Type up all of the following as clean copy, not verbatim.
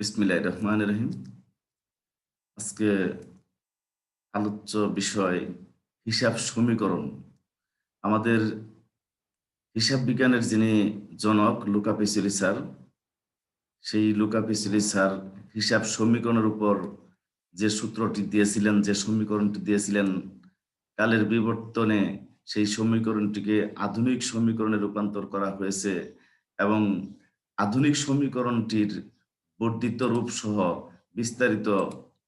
বিসমিল্লাহির রহমানির রহিম। আজকে আলোচ্য বিষয় হিসাব সমীকরণ। আমাদের হিসাব বিজ্ঞানের যিনি জনক লুকা পেসিলি স্যার, সেই লুকা পেসিলি স্যার হিসাব সমীকরণের উপর যে সূত্রটি দিয়েছিলেন, যে সমীকরণটি দিয়েছিলেন, কালের বিবর্তনে সেই সমীকরণটিকে আধুনিক সমীকরণে রূপান্তর করা হয়েছে এবং আধুনিক সমীকরণটির বর্ধিত রূপ সহ বিস্তারিত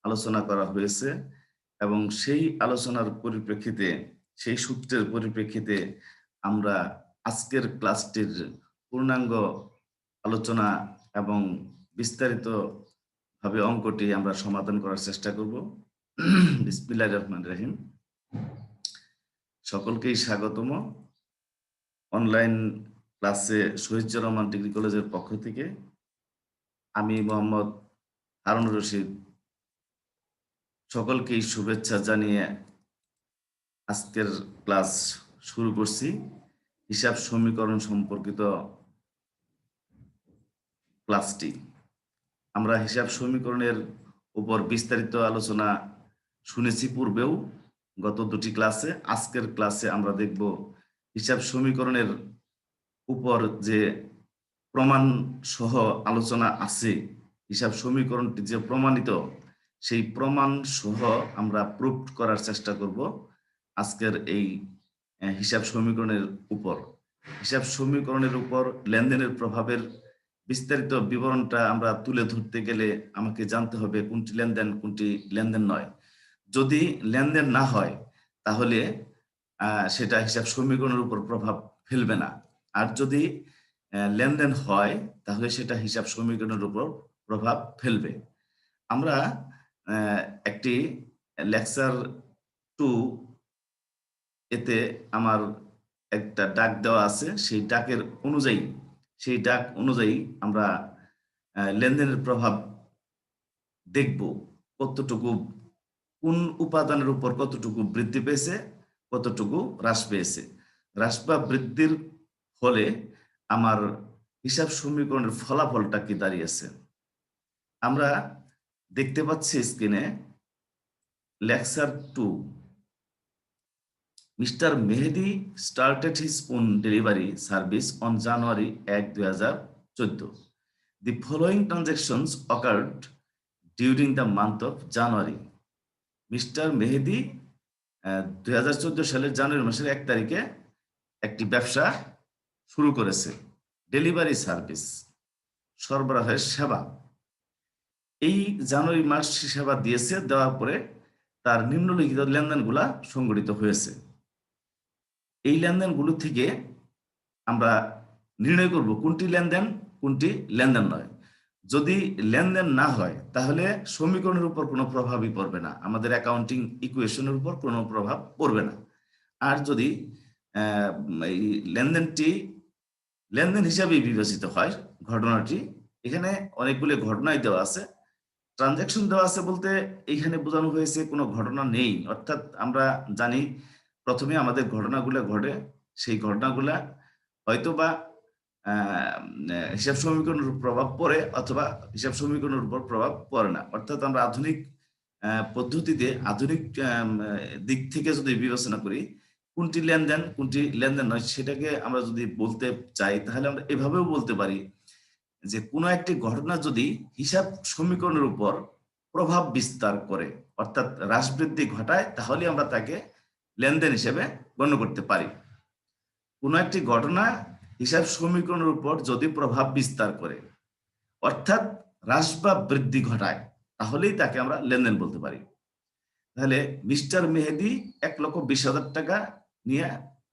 আলোচনা করা হয়েছে এবং সেই আলোচনার পরিপ্রেক্ষিতে, সেই সূত্রের পরিপ্রেক্ষিতে আমরা আজকের ক্লাসটির পূর্ণাঙ্গ আলোচনা এবং বিস্তারিত ভাবে অঙ্কটি আমরা সমাধান করার চেষ্টা করব। বিসমিল্লাহির রহমানির রহিম। সকলকেই স্বাগতম অনলাইন ক্লাসে শহীদুর রহমান ডিগ্রি কলেজের পক্ষ থেকে। আমি মোহাম্মদ হারুন রশিদ সকলকেই শুভেচ্ছা জানিয়ে আজকের ক্লাস শুরু করছি। হিসাব সমীকরণ সম্পর্কিত ক্লাসটি আমরা হিসাব সমীকরণের উপর বিস্তারিত আলোচনা শুনেছি পূর্বেও গত দুটি ক্লাসে। আজকের ক্লাসে আমরা দেখব হিসাব সমীকরণের উপর যে প্রমাণ সহ আলোচনা আছে, হিসাব সমীকরণটি যে প্রমাণিত, সেই প্রমাণ সহ আমরা প্রুফ করার চেষ্টা করব আজকের এই হিসাব সমীকরণের উপর। হিসাব সমীকরণের উপর লেনদেনের প্রভাবের বিস্তারিত বিবরণটা আমরা তুলে ধরতে গেলে আমাকে জানতে হবে কোনটি লেনদেন, কোনটি লেনদেন নয়। যদি লেনদেন না হয় তাহলে সেটা হিসাব সমীকরণের উপর প্রভাব ফেলবে না, আর যদি লেনদেন হয় তাহলে সেটা হিসাব সমীকরণের উপর প্রভাব ফেলবে। আমরা একটি লেকচার 2 এতে আমার একটা ডাক দেওয়া আছে, সেই ডাক অনুযায়ী আমরা লেনদেনের প্রভাব দেখব, কতটুকু কোন উপাদানের উপর কতটুকু বৃদ্ধি পেয়েছে, কতটুকু হ্রাস পেয়েছে। হ্রাস বা বৃদ্ধির ফলে আমার হিসাব সমীকরণের ফলাফলটা কি দাঁড়িয়েছে আমরা দেখতে পাচ্ছি স্ক্রিনে। Lecture 2, Mr. Mehdi started his own delivery service on January 1, 2014. The following transactions occurred during the month of January. Mister Mehedi 2014 সালের জানুয়ারি মাসের 1 তারিখে একটি ব্যবসা শুরু করেছে। ডেলিভারি সার্ভিস, সরবরাহের সেবা। এই জানুয়ারি মাস সেবা দিয়েছে, দেওয়ার পরে তার নিম্নলিখিত লেনদেনগুলা সংগঠিত হয়েছে। এই লেনদেনগুলো থেকে আমরা নির্ণয় করব কোনটি লেনদেন, কোনটি লেনদেন নয়। যদি লেনদেন না হয় তাহলে সমীকরণের উপর কোনো প্রভাবই পড়বে না, আমাদের অ্যাকাউন্টিং ইকুয়েশনের উপর কোনো প্রভাব পড়বে না। আর যদি এই লেনদেনটি লেনদেন হিসাবেই বিবেচিত হয়, ঘটনাটি, এখানে অনেকগুলো ঘটনাই দেওয়া আছে, ট্রানজাকশন দেওয়া আছে বলতে এইখানে বোঝানো হয়েছে কোনো ঘটনা নেই। অর্থাৎ আমরা জানি প্রথমে আমাদের ঘটনাগুলো ঘটে, সেই ঘটনাগুলা হয়তো বা হিসাব সমীকরণের উপর প্রভাব পড়ে অথবা হিসাব সমীকরণের উপর প্রভাব পড়ে না। অর্থাৎ আমরা আধুনিক পদ্ধতিতে, আধুনিক দিক থেকে যদি বিবেচনা করি কোনটি লেনদেন, কোনটি লেনদেন নয়, সেটাকে আমরা যদি বলতে চাই তাহলে আমরা এভাবেও বলতে পারি যে কোনো একটি ঘটনা যদি হিসাব সমীকরণের উপর প্রভাব বিস্তার করে, অর্থাৎ হ্রাস বৃদ্ধি ঘটায়, তাহলে আমরা তাকে লেনদেন হিসেবে গণ্য করতে পারি। কোনো একটি ঘটনা হিসাব সমীকরণের উপর যদি প্রভাব বিস্তার করে, অর্থাৎ হ্রাস বা বৃদ্ধি ঘটায়, তাহলেই তাকে আমরা লেনদেন বলতে পারি। তাহলে মিস্টার মেহেদি 1,20,000 টাকা নিয়ে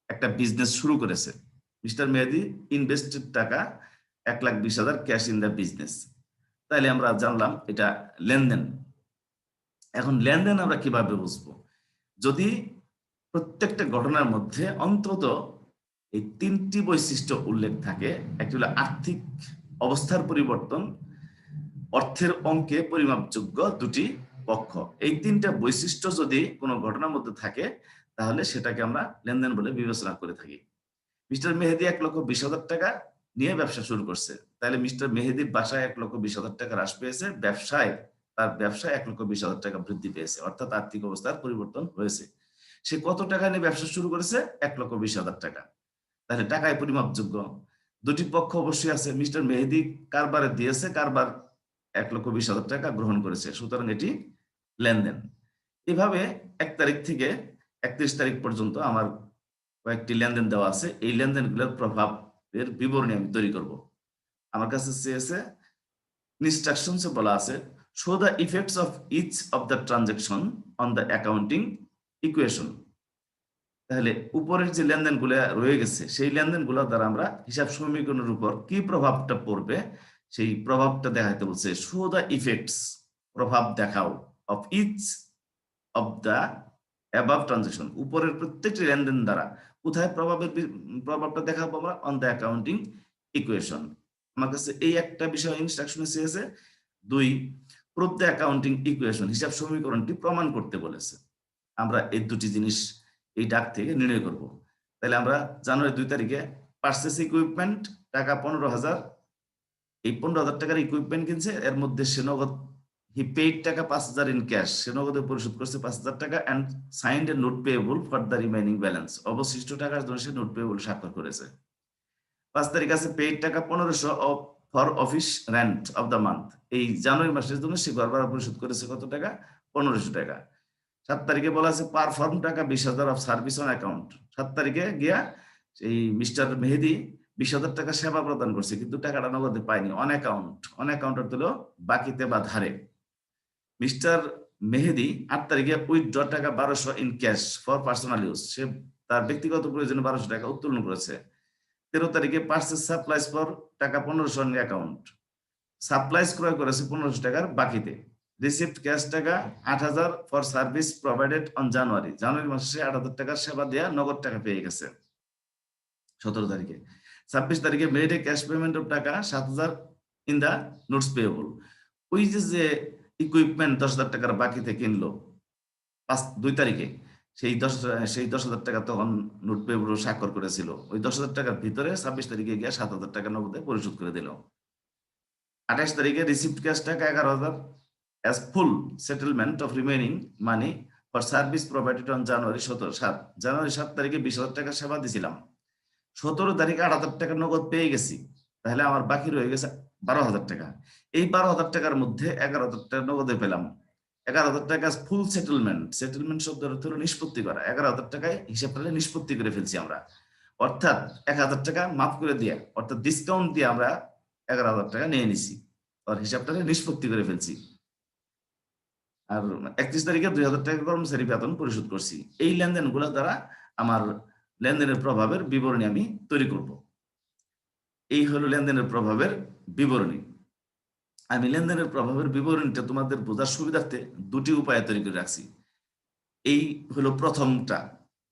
একটা বিজনেস শুরু করেছে। মিস্টার মেহেদি ইনভেস্টেড টাকা 1,20,000 ক্যাশ ইন দ্য বিজনেস। তাহলে আমরা জানলাম এটা লেনদেন। এখন লেনদেন আমরা কিভাবে বুঝবো? যদি প্রত্যেকটা ঘটনার মধ্যে অন্তত এই 3টি বৈশিষ্ট্য উল্লেখ থাকে। একটি হলো আর্থিক অবস্থার পরিবর্তন, অর্থের অঙ্কে পরিমাপযোগ্য দুটি পক্ষ। এই 3টা বৈশিষ্ট্য যদি কোনো ঘটনার মধ্যে থাকে তাহলে সেটাকে আমরা লেনদেন বলে বিবেচনা করে থাকি। মিস্টার মেহেদি 1,20,000 টাকা নিয়ে ব্যবসা শুরু করছে। তাহলে মিস্টার মেহেদীর বাসায় ১,২০,০০০ টাকা হ্রাস পেয়েছে, তার ব্যবসায় ১,২০,০০০ টাকা বৃদ্ধি পেয়েছে। অর্থাৎ আর্থিক অবস্থার পরিবর্তন হয়েছে। সে কত টাকা নিয়ে ব্যবসা শুরু করেছে? ১,২০,০০০ টাকা। তাহলে টাকায় পরিমাপযোগ্য। দুটি পক্ষ অবশ্যই আছে। মিস্টার মেহেদী কারবারে দিয়েছে, কারবার ১,২০,০০০ টাকা গ্রহণ করেছে। সুতরাং এটি লেনদেন। এভাবে ১ তারিখ থেকে ৩১ তারিখ পর্যন্ত আমার কয়েকটি লেনদেন দেওয়া আছে। এই লেনদেনগুলোর প্রভাবের বিবরণী আমি তৈরি করব। আমার কাছে চেয়েছে ইনস্ট্রাকশনসে বলা আছে, show the effects of each of the transaction on the accounting equation. তাহলে উপরের যে লেনদেনগুলো রয়ে গেছে সেই লেনদেনগুলো দ্বারা আমরা হিসাব সমীকরণের উপর কি প্রভাবটা পড়বে সেই প্রভাবটা দেখাতে বলছে। শো দ্য ইফেক্টস, প্রভাব দেখাও, of each of the above transaction, উপরের প্রত্যেকটি লেনদেন দ্বারা কোথায় প্রভাবটা দেখাবো আমরা? On the accounting equation. আমার কাছে এই একটা বিষয় ইনস্ট্রাকশনে চেয়েছে। ২, প্রুভ দ্য অ্যাকাউন্টিং ইকুয়েশন, হিসাব সমীকরণটি প্রমাণ করতে বলেছে। আমরা এই দুটি জিনিস এই ডাক থেকে নির্ণয় করব। তাহলে আমরা জানুয়ারি ২ তারিখে পারচেজ ইকুইপমেন্ট টাকা ১৫,০০০, এই ১৫,০০০ টাকার ইকুইপমেন্ট কিনছে। এর মধ্যে সে নগদ, হি পেইড টাকা ৫,০০০ ইন ক্যাশ, সে নগদে পরিশোধ করছে ৫,০০০ টাকা and signed A note payable for the remaining balance, অবশিষ্ট টাকার জন্য সে নোট পেয়েবল স্বাক্ষর করেছে। ৫ তারিখ আছে পেইড টাকা ১৫০০ for office rent of the month, এই জানুয়ারি মাসের জন্য সে ঘর ভাড়া পরিশোধ করেছে কত টাকা? ১৫০০ টাকা। ৭ তারিখে বলা আছে পারফর্ম টাকা ২০,০০০ অফ সার্ভিস অন অ্যাকাউন্ট। ৭ তারিখে গিয়া এই মিস্টার মেহেদী ২০,০০০ টাকা সেবা প্রদান করছে, কিন্তু টাকাটা নগদে পায়নি, অন অ্যাকাউন্ট অর্থ হলো বাকিতে বা ধারে। মিস্টার মেহেদী ৮ তারিখে উইথড্র টাকা ১২০০ in cash for personal use, সে তার ব্যক্তিগত প্রয়োজনে ১২০০ টাকা উত্তোলন করেছে। ১৩ তারিখে পার্চেজ সাপ্লাইজ ফর টাকা ১৫০০ ইন অ্যাকাউন্ট, সাপ্লাইজ ক্রয় করেছে ১৫০০ টাকার বাকিতে। রিসিভড ক্যাশ টাকা ৮,০০০ for service provided on January মাসে সে ৮,০০০ টাকার সেবা দেয়া নগদ টাকা পেয়ে গেছে ১৭ তারিখে। ২৬ তারিখে made a cash payment of টাকা ৭,০০০ ইন দা নোটস পেয়েবল, ওই যে ইকুইপমেন্ট ১০,০০০ টাকার বাকিতে কিনলো ২ তারিখে, সেই ১০,০০০ টাকা তখন নোট পেয়েবল স্বাক্ষর করেছিল। ওই ১০,০০০ টাকার ভিতরে ২৬ তারিখে গিয়ে ৭,০০০ টাকা নগদে পরিশোধ করে দিল। ২৮ তারিখে রিসিভড ক্যাশ টাকা ১১,০০০ as full settlement of remaining money for service provided on জানুয়ারি ৭ তারিখে ২০,০০০ টাকা সেবা দিছিলাম। ১৭ তারিখে ৮,০০০ টাকা নগদ পেয়ে গেছি। তাহলে আমার বাকি রয়ে গেছে ১২,০০০ টাকা। এই ১২,০০০ টাকার মধ্যে ১১,০০০ টাকা নগদে পেলাম। ১১,০০০ টাকা ফুল সেটেলমেন্ট শব্দের অর্থ হলো নিষ্পত্তি করা। ১১,০০০ টাকায় হিসাবটা নিষ্পত্তি করে ফেলছি আমরা। অর্থাৎ ১,০০০ টাকা মাফ করে দিয়া, অর্থাৎ ডিসকাউন্ট দিয়ে আমরা ১১,০০০ টাকা নিয়ে নিছি। আর হিসাবটা নিষ্পত্তি করে ফেলছি। আর ৩১ তারিখে ২,০০০ টাকা কর্মচারী বেতন পরিশোধ করছি। এই লেনদেনগুলো দ্বারা আমার লেনদেনের প্রভাবের বিবরণী আমি তৈরি করব। এই হলো লেনদেনের প্রভাবের বিবরণী। আমি লেনদেনের প্রভাবের বিবরণীটা তোমাদের বোঝার সুবিধার্থে দুটি উপায়ে তৈরি করে রাখছি। এই হলো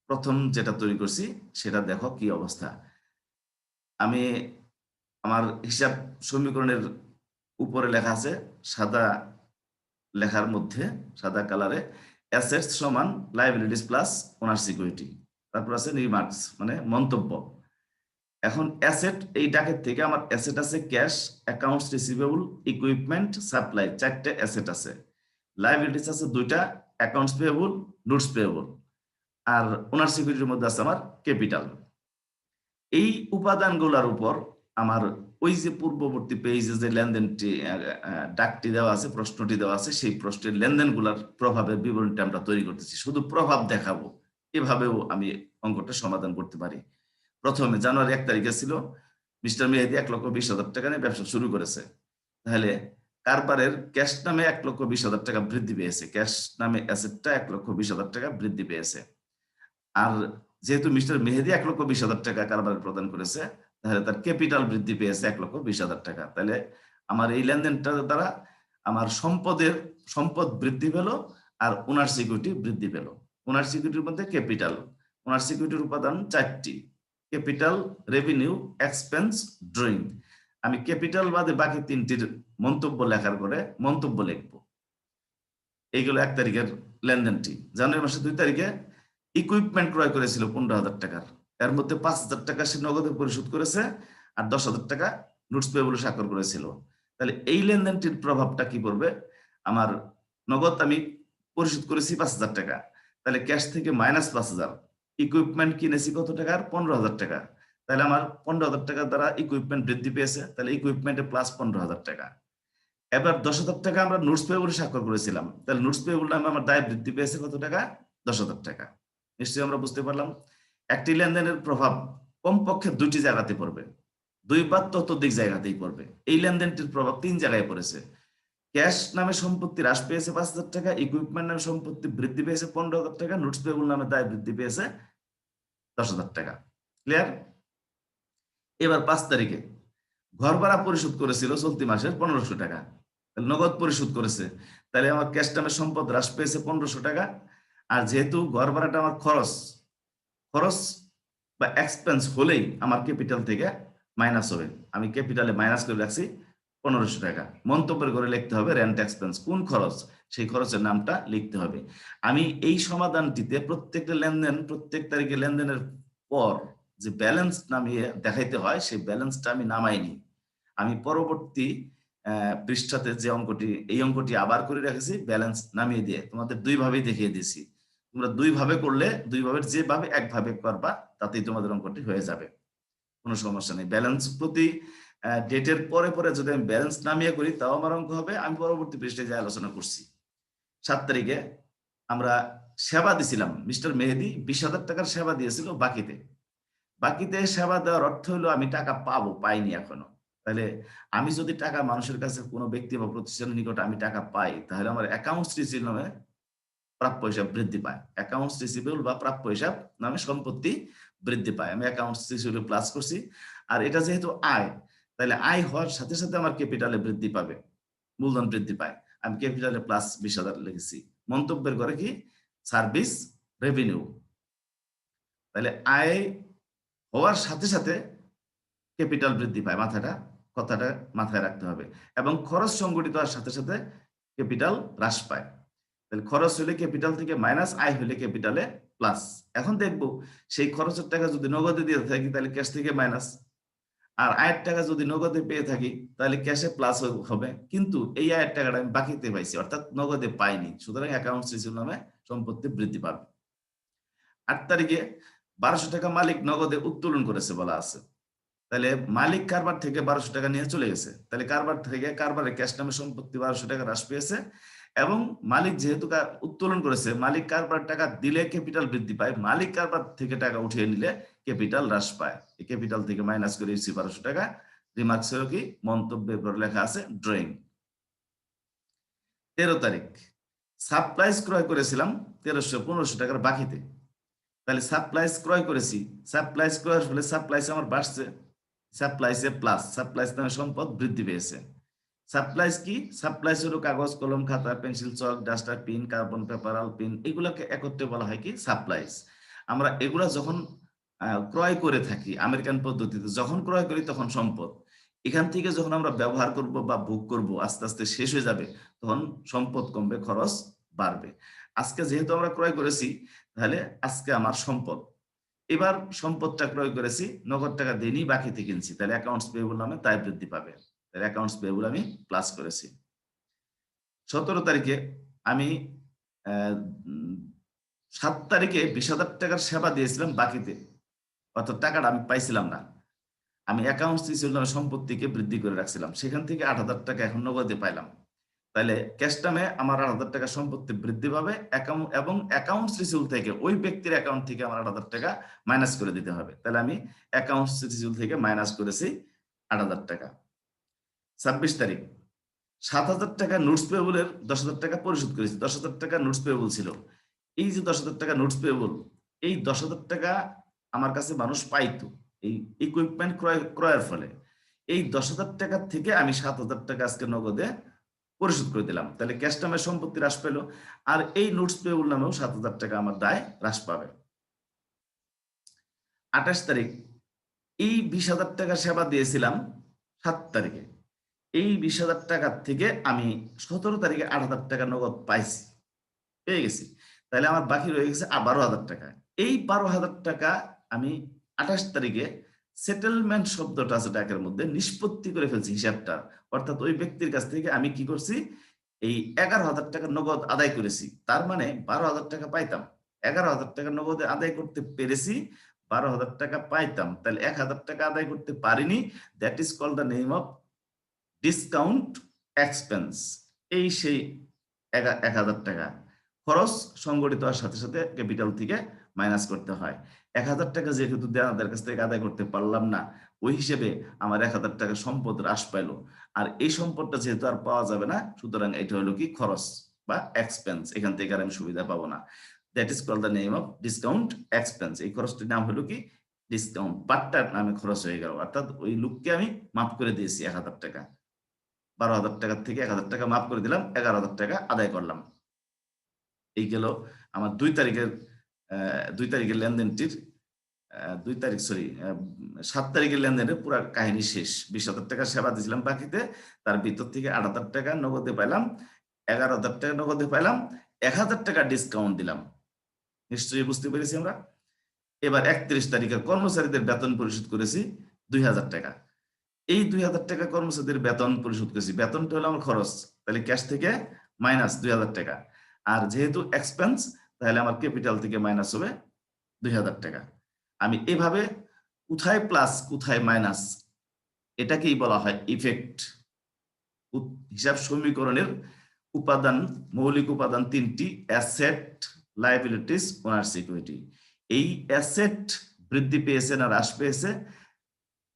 প্রথম যেটা তৈরি করছি সেটা দেখো কি অবস্থা। আমি আমার হিসাব সমীকরণের উপরে লেখা আছে সাদা লেখার মধ্যে, সাদা কালারে, অ্যাসেটস সমান লায়াবিলিটিস প্লাস ওনার সিকিউরিটি, তারপর আছে রিমার্কস মানে মন্তব্য। এখন অ্যাসেট, এই ডাকের থেকে আমার অ্যাসেট আছে cash, accounts receivable, equipment, supply, ৪টে অ্যাসেট আছে। লায়াবিলিটিস আছে ২টা, অ্যাকাউন্টস পেয়েবল, নোটস পেয়েবল, আর ওনার সিকিউরিটির মধ্যে আছে আমার ক্যাপিটাল। এই উপাদানগুলোর উপর আমার ওই যে পূর্ববর্তী পেজে যে লেনদেনটি ডাকটি দেওয়া আছে, প্রশ্নটি দেওয়া আছে, সেই প্রশ্নের লেনদেনগুলোর প্রভাবের বিবরণটা আমরা তৈরি করতেছি। শুধু প্রভাব দেখাবো, এভাবেও আমি অঙ্কটা সমাধান করতে পারি। প্রথমে জানুয়ারি ১ তারিখে ছিল মিস্টার মেহেদী ১,২০,০০০ টাকা নিয়ে ব্যবসা শুরু করেছে। তাহলে কারবারের ক্যাশ নামে ১,২০,০০০ টাকা বৃদ্ধি পেয়েছে, ক্যাশ নামে অ্যাসেটটা ১,২০,০০০ টাকা বৃদ্ধি পেয়েছে। আর যেহেতু মিস্টার মেহেদী ১,২০,০০০ টাকা কারবারে প্রদান করেছে, তাহলে তার ক্যাপিটাল বৃদ্ধি পেয়েছে ১,২০,০০০ টাকা। তাহলে আমার এই লেনদেনটা দ্বারা আমার সম্পদ বৃদ্ধি পেল আর ওনার সিকিউরিটি বৃদ্ধি পেল। ওনার সিকিউরিটির মধ্যে ক্যাপিটাল, ওনার সিকিউরিটির উপাদান ৪টি: ক্যাপিটাল, রেভিনিউ, এক্সপেন্স, ড্রয়িং। আমি ক্যাপিটাল বাদে বাকি ৩টির মন্তব্য লেখার করে মন্তব্য লিখব। এইগুলো ১ তারিখের লেনদেনটি। জানুয়ারি মাসের ২ তারিখে ইকুইপমেন্ট ক্রয় করেছিল ১৫,০০০ টাকার, এর মধ্যে ৫,০০০ টাকা সে নগদে পরিশোধ করেছে আর 10,000 টাকা নোটস পেয়েবল স্বাক্ষর করেছিল। তাহলে এই লেনদেনটির প্রভাবটা কি পড়বে? আমার নগদ আমি পরিশোধ করেছি 5,000 টাকা। তাহলে ক্যাশ থেকে মাইনাস 5,000। ইকুইপমেন্ট কিনেছি কত টাকার? 15,000 টাকা। তাহলে আমার 15,000 টাকা দ্বারা ইকুইপমেন্ট বৃদ্ধি পেয়েছে। তাহলে ইকুইপমেন্টে প্লাস 15,000 টাকা। এবার 10,000 টাকা আমরা নোটস পেয়েবল স্বাক্ষর করেছিলাম। তাহলে নোটস পেয়েবল নামে আমার দায় বৃদ্ধি পেয়েছে কত টাকা? 10,000 টাকা। নিশ্চয়ই আমরা বুঝতে পারলাম। একটি লেনদেনের প্রভাব কমপক্ষে 2টি জায়গাতে পড়বে। 2 বা ততোধিক জায়গাতেই পড়বে। এই লেনদেনটির প্রভাব 3 জায়গায় পড়েছে। ক্যাশ নামে সম্পত্তি হ্রাস পেয়েছে 5,000 টাকা, ইকুইপমেন্ট নামে সম্পত্তি বৃদ্ধি পেয়েছে 15,000 টাকা, নোটস পেয়েবল নামে দায় বৃদ্ধি পেয়েছে 10,000 টাকা। ক্লিয়ার? এবার 5 তারিখে ঘর ভাড়া পরিশোধ করেছিল চলতি মাসের 1500 টাকা। নগদ পরিশোধ করেছে। তাহলে আমার ক্যাশ নামে সম্পদ হ্রাস পেয়েছে 1500 টাকা। আর যেহেতু ঘর ভাড়াটা আমার খরচ বা এক্সপেন্স হলেই আমার ক্যাপিটাল থেকে মাইনাস হবে। আমি ক্যাপিটালে মাইনাস করে রাখছি 1500 টাকা। মন্তব্যের করে লিখতে হবে রেন্ট এক্সপেন্স কোন খরচ, সেই খরচের নামটা লিখতে হবে। আমি এই সমাধানটিতে প্রত্যেকটা লেনদেন প্রত্যেক তারিখে লেনদেনের পর যে ব্যালেন্স নামিয়ে দেখাইতে হয় সেই ব্যালেন্সটা আমি নামাইনি। আমি পরবর্তী পৃষ্ঠাতে যে অঙ্কটি এই অঙ্কটি আবার করে রেখেছি ব্যালেন্স নামিয়ে দিয়ে তোমাদের 2 ভাবেই দেখিয়ে দিয়েছি। তোমরা 2 ভাবে করলে 2 ভাবের যেভাবে একভাবে করবা তাতেই তোমাদের অঙ্কটি হয়ে যাবে, কোনো সমস্যা নেই। ব্যালেন্স প্রতি ডেটের পরে পরে যদি আমি ব্যালেন্স নামিয়ে করি তাও আমার অঙ্ক হবে। আমি পরবর্তী পৃষ্ঠায় যে আলোচনা করছি 7 তারিখে আমরা সেবা দিছিলাম। মিস্টার মেহেদি 20,000 টাকার সেবা দিয়েছিল বাকিতে সেবা দেওয়ার অর্থ হলো আমি টাকা পাবো, পাইনি এখনো। তাহলে আমি যদি টাকা মানুষের কাছে কোনো ব্যক্তি বা প্রতিষ্ঠানের নিকট আমি টাকা পাই তাহলে আমার অ্যাকাউন্টস রিসিভ নামে প্রাপ্য হিসাব বৃদ্ধি পায়। অ্যাকাউন্টস রিসিভেবল বা প্রাপ্য হিসাব নামে সম্পত্তি বৃদ্ধি পায়। আমি অ্যাকাউন্টস রিসিভেবল প্লাস করছি। আর এটা যেহেতু আয়, তাহলে আয় হওয়ার সাথে সাথে আমার ক্যাপিটালে বৃদ্ধি পাবে, মূলধন বৃদ্ধি পায়। আমি ক্যাপিটালে প্লাস 20,000 লিখেছি। মন্তব্যের করে কি সার্ভিস রেভিনিউ। তাহলে আয় হওয়ার সাথে সাথে ক্যাপিটাল বৃদ্ধি পায়, কথাটা মাথায় রাখতে হবে। এবং খরচ সংগঠিত হওয়ার সাথে সাথে ক্যাপিটাল হ্রাস পায়। তাহলে খরচ হলে ক্যাপিটাল থেকে মাইনাস, আয় হলে ক্যাপিটালে প্লাস। এখন দেখবো সেই খরচের টাকা যদি নগদে দিয়ে থাকি তাহলে ক্যাশ থেকে মাইনাস, আর আয়ের টাকা যদি নগদে পেয়ে থাকি তাহলে ক্যাশে প্লাস হবে। কিন্তু এই আয়ের টাকাটা আমি বাকিতে পাইছি, অর্থাৎ নগদে পাইনি। সুতরাং অ্যাকাউন্টস রিসিভ নামে সম্পত্তি বৃদ্ধি পাবে। 8 তারিখে 1200 টাকা মালিক নগদে উত্তোলন করেছে বলা আছে। তাহলে মালিক কারবার থেকে 1200 টাকা নিয়ে চলে গেছে। তাহলে কারবারে ক্যাশ নামে সম্পত্তি 1200 টাকা হ্রাস পেয়েছে। এবং মালিক যেহেতু উত্তোলন করেছে, মালিক কারবার টাকা দিলে ক্যাপিটাল বৃদ্ধি পায়, মালিক কারবার থেকে টাকা উঠিয়ে নিলে ক্যাপিটাল হ্রাস পায়। এই ক্যাপিটাল থেকে মাইনাস করে 1200 টাকা। রিমার্কস হলো কি মন্তব্যের পর লেখা আছে ড্রয়িং। 13 তারিখ সাপ্লাইজ ক্রয় করেছিলাম 1500 টাকার বাকিতে। তাহলে সাপ্লাইজ ক্রয় করেছি, সাপ্লাইজ ক্রয়ের ফলে সাপ্লাইজ আমার বাড়ছে, সাপ্লাইজে প্লাস, সাপ্লাইজ নামে সম্পদ বৃদ্ধি পেয়েছে। সাপ্লাইজ কি? সাপ্লাইজ হলো কাগজ, কলম, খাতা, পেন্সিল, চক, ডাস্টার, পিন, কার্বন পেপার, আলপিন, এগুলোকে একত্রে বলা হয় কি সাপ্লাইজ। আমরা এগুলা যখন ক্রয় করে থাকি আমেরিকান পদ্ধতিতে, যখন ক্রয় করি তখন সম্পদ। এখান থেকে যখন আমরা ব্যবহার করব বা ভোগ করব আস্তে আস্তে শেষ হয়ে যাবে, তখন সম্পদ কমবে, খরচ বাড়বে। আজকে যেহেতু আমরা ক্রয় করেছি তাহলে আজকে আমার সম্পদ। এবার সম্পদটা ক্রয় করেছি, নগদ টাকা দিইনি, বাকিতে কিনছি, তাহলে অ্যাকাউন্টস পেয়েবল নামে দায় বৃদ্ধি পাবে। তাহলে অ্যাকাউন্টস পেয়েবল আমি প্লাস করেছি। 17 তারিখে আমি 7 তারিখে 20,000 টাকার সেবা দিয়েছিলাম বাকিতে, অর্থাৎ টাকাটা আমি পাইছিলাম না। আমি অ্যাকাউন্টস রিসিভ নামে সম্পত্তিকে বৃদ্ধি করে রাখছিলাম, সেখান থেকে 8,000 টাকা এখন নগদে পাইলাম। তাহলে ক্যাশ নামে আমার 8,000 টাকা সম্পত্তি বৃদ্ধি পাবে, এবং অ্যাকাউন্টস রিসিভ থেকে ওই ব্যক্তির অ্যাকাউন্ট থেকে আমার 8,000 টাকা মাইনাস করে দিতে হবে। তাহলে আমি অ্যাকাউন্টস রিসিভ থেকে মাইনাস করেছি 8,000 টাকা। 26 তারিখ 7,000 টাকা নোটস পেয়েবলের 10,000 টাকা পরিশোধ করেছি। 10,000 টাকা নোটস পেয়েবল ছিল। এই যে 10,000 টাকা নোটস পেয়েবল, এই 10,000 টাকা আমার কাছে মানুষ পাইতো এই ইকুইপমেন্ট ক্রয়ের ফলে। এই 10,000 টাকা থেকে আমি 7,000 টাকা আজকে নগদে পরিশোধ করে দিলাম। তাহলে ক্যাশ নামে সম্পত্তি হ্রাস পেল, আর এই নোটস পেয়েবল নামেও 7,000 টাকা আমার দায় হ্রাস পাবে। 28 তারিখ এই 20,000 টাকা সেবা দিয়েছিলাম 7 তারিখে। এই 20,000 টাকা থেকে আমি 17 তারিখে 8,000 টাকা নগদ পেয়ে গেছি। তাহলে আমার বাকি রয়ে গেছে 12,000 টাকা। এই 12,000 টাকা আমি 28 তারিখে সেটেলমেন্ট শব্দটা আছে ডাকের মধ্যে, নিষ্পত্তি করে ফেলছি হিসাবটা। অর্থাৎ ওই ব্যক্তির কাছ থেকে আমি কি করছি, এই 11,000 টাকা নগদ আদায় করেছি। তার মানে 12,000 টাকা পাইতাম। 11,000 টাকা নগদে আদায় করতে পেরেছি, 12,000 টাকা পাইতাম। তাহলে 1,000 টাকা আদায় করতে পারিনি। That is called the name of discount expense. এই সেই 1,000 টাকা খরচ সংগঠিত হওয়ার সাথে সাথে ক্যাপিটাল থেকে মাইনাস করতে হয়। 1,000 টাকা যেহেতু দেনাদার কাছ থেকে আদায় করতে পারলাম না, ওই হিসেবে আমার 1,000 টাকা সম্পদ হ্রাস পাইলো। আর এই সম্পদটা যেহেতু আর পাওয়া যাবে না, সুতরাং এটা হলো কি খরচ বা এক্সপেন্স। এখান থেকে আর আমি সুবিধা পাবো না। That is called the name of discount expense. এই খরচটির নাম হলো কি ডিসকাউন্ট। পার্টটার নামে খরচ হয়ে গেল, অর্থাৎ ওই লোককে আমি মাফ করে দিয়েছি 1,000 টাকা। 12,000 টাকার থেকে 1,000 টাকা মাফ করে দিলাম, 11,000 টাকা আদায় করলাম। এই গেল আমার 2 তারিখের লেনদেনটির 7 তারিখের লেনদেনের পুরো কাহিনী শেষ। 20,000 টাকা সেবা দিয়েছিলাম বাকিতে, তার ভিতর থেকে 8,000 টাকা নগদে পাইলাম, 11,000 টাকা নগদে পাইলাম, 1,000 টাকা ডিসকাউন্ট দিলাম। নিশ্চয়ই বুঝতে পেরেছি আমরা। এবার 31 তারিখে কর্মচারীদের বেতন পরিশোধ করেছি 2,000 টাকা। এই 2,000 টাকা কর্মচারীদের বেতন পরিশোধ করেছি। বেতনটা হলো আমার খরচ, তাহলে ক্যাশ থেকে মাইনাস 2,000 টাকা। আর যেহেতু এক্সপেন্স, তাহলে আমার ক্যাপিটাল থেকে মাইনাস হবে 2,000 টাকা। আমি এভাবে কোথায় প্লাস কোথায় মাইনাস, এটাকেই বলা হয় ইফেক্ট। হিসাব সমীকরণের উপাদান, মৌলিক উপাদান 3টি: অ্যাসেট, লায়াবিলিটিস, ওনার্স ইকুইটি। এই অ্যাসেট বৃদ্ধি পেয়েছে না হ্রাস পেয়েছে,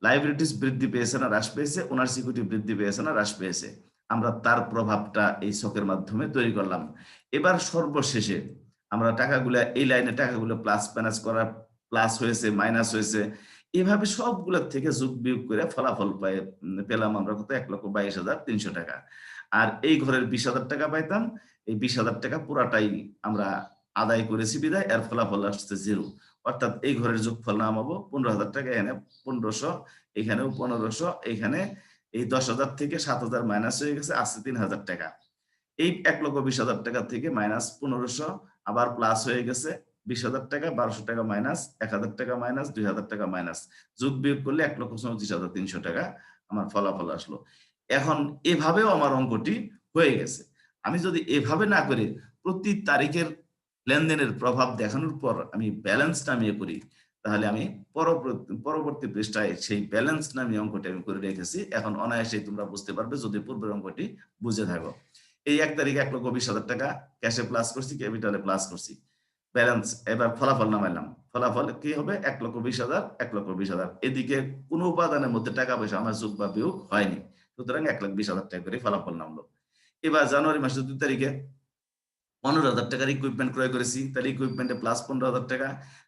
লায়াবিলিটিস বৃদ্ধি পেয়েছে না হ্রাস পেয়েছে, ওনার্স ইকুইটি বৃদ্ধি পেয়েছে না হ্রাস পেয়েছে, আমরা তার প্রভাবটা এই ছকের মাধ্যমে তৈরি করলাম। এবার সর্বশেষে আমরা টাকাগুলো এই লাইনে টাকাগুলো প্লাস মাইনাস করা, প্লাস হয়েছে মাইনাস হয়েছে, এভাবে সবগুলোর থেকে যোগ বিয়োগ করে ফলাফল পেলাম আমরা কত, 1,22,300 টাকা। আর এই ঘরের 20,000 টাকা পাইতাম, এই 20,000 টাকা পুরাটাই আমরা আদায় করেছি বিদায়, এর ফলাফল আসছে 0। অর্থাৎ এই ঘরের যোগফল নামাবো 15,000 টাকা, এখানে 1,500, এখানেও 1,500, এখানে এই 10,000 থেকে 7,000 মাইনাস হয়ে গেছে, আছে 3,000 টাকা। এই 1,20,000 টাকা থেকে মাইনাস 1,500, আবার প্লাস হয়ে গেছে 20,000 টাকা, 1,200 টাকা মাইনাস, 1,000 টাকা মাইনাস, 2,000 টাকা মাইনাস, যোগ বিয়োগ করলে 1,34,300 টাকা আমার ফলাফল আসলো। এখন এভাবেও আমার অঙ্কটি হয়ে গেছে। আমি যদি এভাবে না করে প্রতি তারিখের লেনদেনের প্রভাব দেখানোর পর আমি ব্যালেন্স নামিয়ে করি, তাহলে আমি পরবর্তী পৃষ্ঠায় সেই ব্যালেন্স নামিয়ে অঙ্কটি আমি করে রেখেছি। এখন অনায়াসেই তোমরা বুঝতে পারবে যদি পূর্বের অঙ্কটি বুঝে থাকো। এই 1 তারিখে 1,20,000 টাকা ক্যাশে প্লাস করছি, ক্যাপিটালে প্লাস করছি, ব্যালেন্স। এবার ফলাফল নামাইলাম, ফলাফল কি হবে, 1,20,000, 1,20,000। এদিকে কোনো উপাদানের মধ্যে টাকা পয়সা আমার যোগ বা বিয়োগ হয়নি, সুতরাং 1,20,000 টাকা করে ফলাফল নামলো। এবার জানুয়ারি মাসের 2 তারিখে 15,000 টাকার ইকুইপমেন্ট ক্রয় করেছি, তাহলে ইকুইপমেন্টে প্লাস 15,000 টাকা,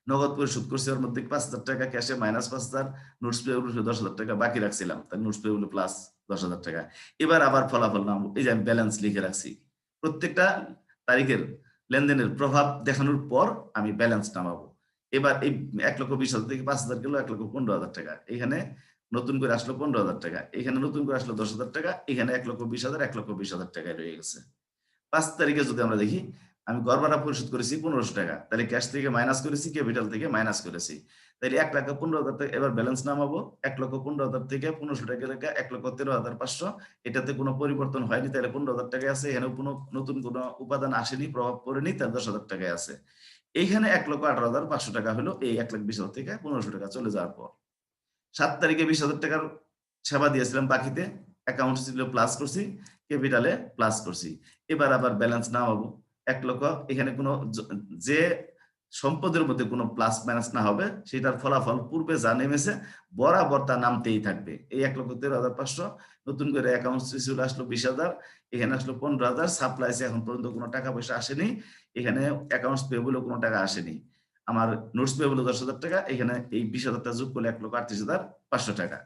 নগদ পরিশোধ করছি, ওর মধ্যে 5,000 টাকা, ক্যাশে মাইনাস 5,000, নোটস পেয়েবল 10,000 টাকা বাকি রাখছিলাম, তাই নোটস পেয়েবল প্লাস 10,000 টাকা। এবার আবার ফলাফল নামবো, এই যে আমি ব্যালেন্স লিখে রাখছি। প্রত্যেকটা তারিখের লেনদেনের প্রভাব দেখানোর পর আমি ব্যালেন্স নামাবো। এবার এই 1,20,000 থেকে 5,000 গেল 1,15,000 টাকা, এখানে নতুন করে আসলো 15,000 টাকা, এখানে নতুন করে আসলো 10,000 টাকা, এখানে 1,20,000, 1,20,000 টাকায় রয়ে গেছে। 5 তারিখে যদি আমরা দেখি, আমি গড় ভাড়া পরিশোধ করেছি 1,500 টাকা, তাহলে ক্যাশ থেকে মাইনাস করেছি, ক্যাপিটাল থেকে মাইনাস করেছি, তাহলে 1,15,000 টাকা। এবার ব্যালেন্স নামাবো, 1,15,000 থেকে 1,500 টাকা লেখা 1,13,500, এটাতে কোনো পরিবর্তন হয়নি, তাহলে 15,000 টাকায় আছে, এখানে কোনো নতুন কোনো উপাদান আসেনি, প্রভাব পড়েনি, তাহলে 10,000 টাকায় আছে। এইখানে 1,18,500 টাকা হলো এই 1,20,000 থেকে 1,500 টাকা চলে যাওয়ার পর। 7 তারিখে 20,000 টাকার সেবা দিয়েছিলাম বাকিতে, অ্যাকাউন্ট ছিল প্লাস করছি, ক্যাপিটালে প্লাস করছি। এবার আবার ব্যালেন্স নামাবো, 1,00,000, এখানে কোনো যে সম্পদের মধ্যে কোনো প্লাস মাইনাস না হবে, সেটার ফলাফল পূর্বে যা নেমেছে বরাবর তা নামতেই থাকবে। এই 1,13,500, নতুন করে অ্যাকাউন্ট রিসিভ আসলো 20,000, এখানে আসলো 15,000, সাপ্লাইসে এখন পর্যন্ত কোনো টাকা পয়সা আসেনি, এখানে অ্যাকাউন্টস পেয়েবলও কোনো টাকা আসেনি, আমার নোটস পেয়েবল 10,000 টাকা, এখানে এই 20,000 টাকা যোগ করলে 1,38,500 টাকা।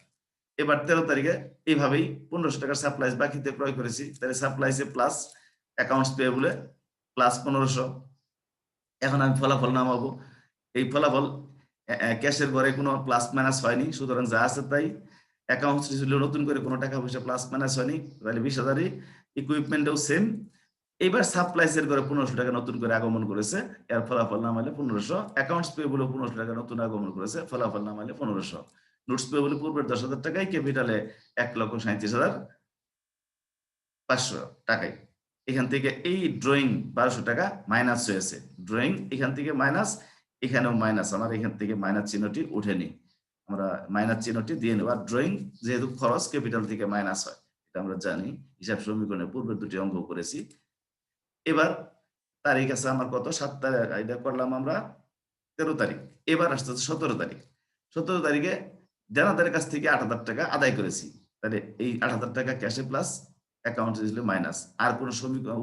এবার 13 তারিখে এইভাবেই 1,500 টাকার সাপ্লাইস বাকিতে ক্রয় করেছি, তাহলে সাপ্লাইসে প্লাস, অ্যাকাউন্টস পেয়েবলে প্লাস 1,500। এখন আমি ফলাফল নামাবো, এই ফলাফল ক্যাশের ঘরে কোনো প্লাস মাইনাস হয়নি, সুতরাং যা আছে তাই। অ্যাকাউন্টস ছিল নতুন করে কোনো টাকা পয়সা প্লাস মাইনাস হয়নি, তাহলে 20,000ই। ইকুইপমেন্টও সেম। এইবার সাপ্লাইসের ঘরে 1,500 টাকা নতুন করে আগমন করেছে, এর ফলাফল নামাইলে 1,500। অ্যাকাউন্টস পেয়েবল 1,500 টাকা নতুন আগমন করেছে, ফলাফল নামাইলে 1,500। নোটস পেয়েবল পূর্বের 10,000 টাকায়, ক্যাপিটালে 1,37,500 টাকায়। এখান থেকে এই ড্রয়িং 1200 টাকা মাইনাস হয়েছে। ড্রয়িং এখান থেকে মাইনাস, এখানেও মাইনাস, আমার এখান থেকে মাইনাস চিহ্নটি উঠেনি, আমরা মাইনাস চিহ্নটি দিয়ে নেব। আর ড্রয়িং যেহেতু খরচ, ক্যাপিটাল থেকে মাইনাস হয়, এটা আমরা জানি, হিসাব সমীকরণের পূর্বের দুটি অঙ্ক করেছি। এবার তারিখ আছে আমার কত, 7 তারিখ, এটা করলাম আমরা 13 তারিখ। এবার আসতে 17 তারিখ। 17 তারিখে দেনাদারের কাছ থেকে 8,000 টাকা আদায় করেছি। তাহলে এই 8,000 টাকা ক্যাশে প্লাস অ্যাকাউন্টে দিলে মাইনাস, আর কোনো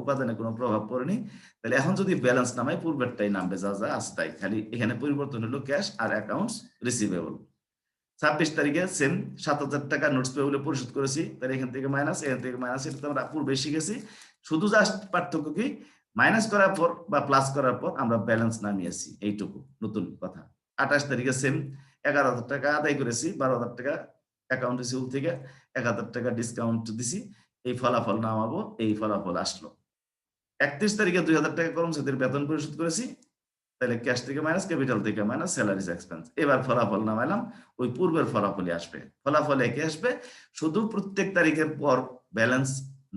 উপাদানে কোনো প্রভাব পড়েনি। তাহলে এখন যদি ব্যালেন্স নামাই, পূর্বেরটাই নামবে, যা যা আছে তাই, খালি এখানে পরিবর্তন হলো ক্যাশ আর অ্যাকাউন্টস রিসিভেবল। 26 তারিখে সেম 7,000 টাকা নোটস পেয়েবলে পরিশোধ করেছি, তাহলে এখান থেকে মাইনাস, এখান থেকে মাইনাস, এটা তো আমরা পূর্বে শিখেছি। শুধু জাস্ট পার্থক্য কি, মাইনাস করার পর বা প্লাস করার পর আমরা ব্যালেন্স নামিয়েছি, এইটুকু নতুন কথা। 28 তারিখে সেম 11,000 টাকা আদায় করেছি, 12,000 টাকা অ্যাকাউন্ট রিসিভেবল থেকে 1,000 টাকা ডিসকাউন্ট দিছি, এই ফলাফল নামাবো, এই ফলাফল আসলো। 31 তারিখে 2,000 টাকা কর্মচারীদের বেতন পরিশোধ করেছি, তাহলে ক্যাশ থেকে মাইনাস, ক্যাপিটাল থেকে মাইনাস, স্যালারিজ এক্সপেন্স। এবার ফলাফল নামাইলাম, ওই পূর্বের ফলাফলই আসবে, ফলাফল একই আসবে, শুধু প্রত্যেক তারিখের পর ব্যালেন্স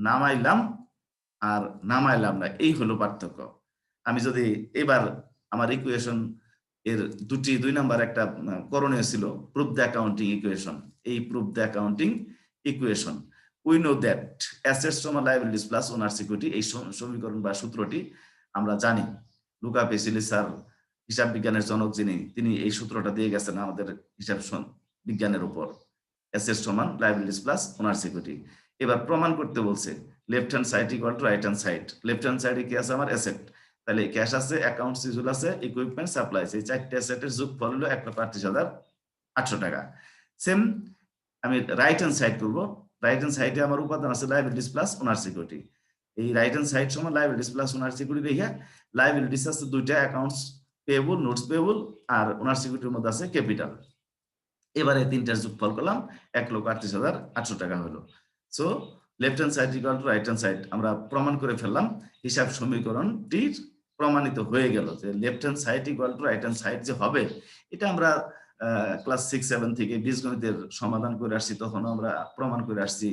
নামাইলাম আর নামাইলাম না, এই হলো পার্থক্য। আমি যদি এবার আমার ইকুয়েশন এর 2 নাম্বার একটা করণীয় ছিল, প্রুফ দ্য অ্যাকাউন্টিং ইকুয়েশন। এই proof the accounting equation, we know that assets সমান লায়াবিলিটিস প্লাস ওনার সিকিউরিটি, এই সমীকরণ বা সূত্রটি আমরা জানি। লুকা পেসিলি স্যার, হিসাব বিজ্ঞানের জনক যিনি, তিনি এই সূত্রটা দিয়ে গেছেন আমাদের হিসাব বিজ্ঞানের উপর, অ্যাসেটস সমান লায়াবিলিটিস প্লাস ওনার সিকিউরিটি। এবার প্রমাণ করতে বলছে, left hand side equal to right hand side. Left hand সাইডে কি আছে, আমার অ্যাসেট, তাহলে ক্যাশ আছে, অ্যাকাউন্ট সিজুল আছে, ইকুইপমেন্ট, সাপ্লাইজ, এই চারটি অ্যাসেটের যোগফল হলো 1,38,800 টাকা। সেম আমি রাইট হ্যান্ড সাইড করবো, রাইট হ্যান্ড সাইডে আমার উপাদান আছে লায়াবিলিটিস প্লাস ওনার সিকিউরিটি। এই রাইট হ্যান্ড সাইড সমান লায়াবিলিটিস প্লাস ওনার সিকিউরিটি রেখে, লায়াবিলিটিস আছে দুইটা, অ্যাকাউন্টস পেয়েবল, নোটস পেয়েবল, আর ওনার সিকিউরিটির মধ্যে আছে ক্যাপিটাল। এবারে তিনটার যোগফল করলাম, 1,38,800 টাকা হলো। So left hand side equal to right hand side আমরা প্রমাণ করে ফেললাম, হিসাব সমীকরণটি প্রমাণিত হয়ে গেল যে left hand side equal to right hand side যে হবে, এটা আমরা ক্লাস 6-7 থেকে বীজগণিতের সমাধান করে আসছি, তখন আমরা প্রমাণ করে আসছি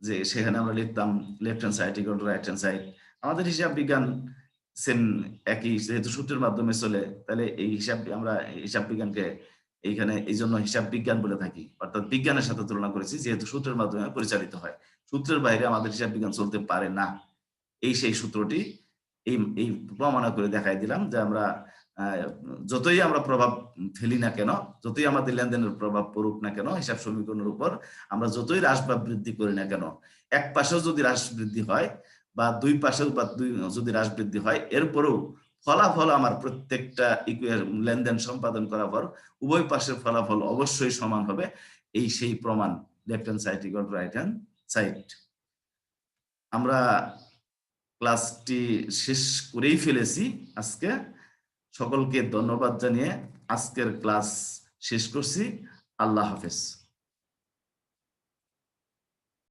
যে সেখানে আমরা লিখতাম left hand side equal to right hand side. আমাদের হিসাব বিজ্ঞান সেম একই, যেহেতু সূত্রের মাধ্যমে চলে, তাহলে এই আমরা হিসাব বিজ্ঞানকে এইখানে এই জন্য হিসাব বিজ্ঞান বলে থাকি, অর্থাৎ বিজ্ঞানের সাথে তুলনা করেছি, যেহেতু সূত্রের মাধ্যমে পরিচালিত হয়। সূত্রের বাইরে আমাদের হিসাব বিজ্ঞান চলতে পারে না। এই সেই সূত্রটি এই প্রমাণ করে দেখাই দিলাম যে আমরা যতই আমরা প্রভাব ফেলি না কেন, যতই আমাদের লেনদেনের প্রভাব পড়ুক না কেন হিসাব সমীকরণের উপর, আমরা যতই হ্রাস বা বৃদ্ধি করি না কেন, এক পাশেও যদি হ্রাস বৃদ্ধি হয় বা দুই পাশেও বা যদি হ্রাস বৃদ্ধি হয়, এরপরেও ফলাফল আমার প্রত্যেকটা লেনদেন সম্পাদন করার পর উভয় পাশের ফলাফল অবশ্যই সমান হবে। এই সেই প্রমাণ, left hand side equal to right hand side. আমরা ক্লাসটি শেষ করেই ফেলেছি আজকে। সকলকে ধন্যবাদ জানিয়ে আজকের ক্লাস শেষ করছি। আল্লাহ হাফেজ।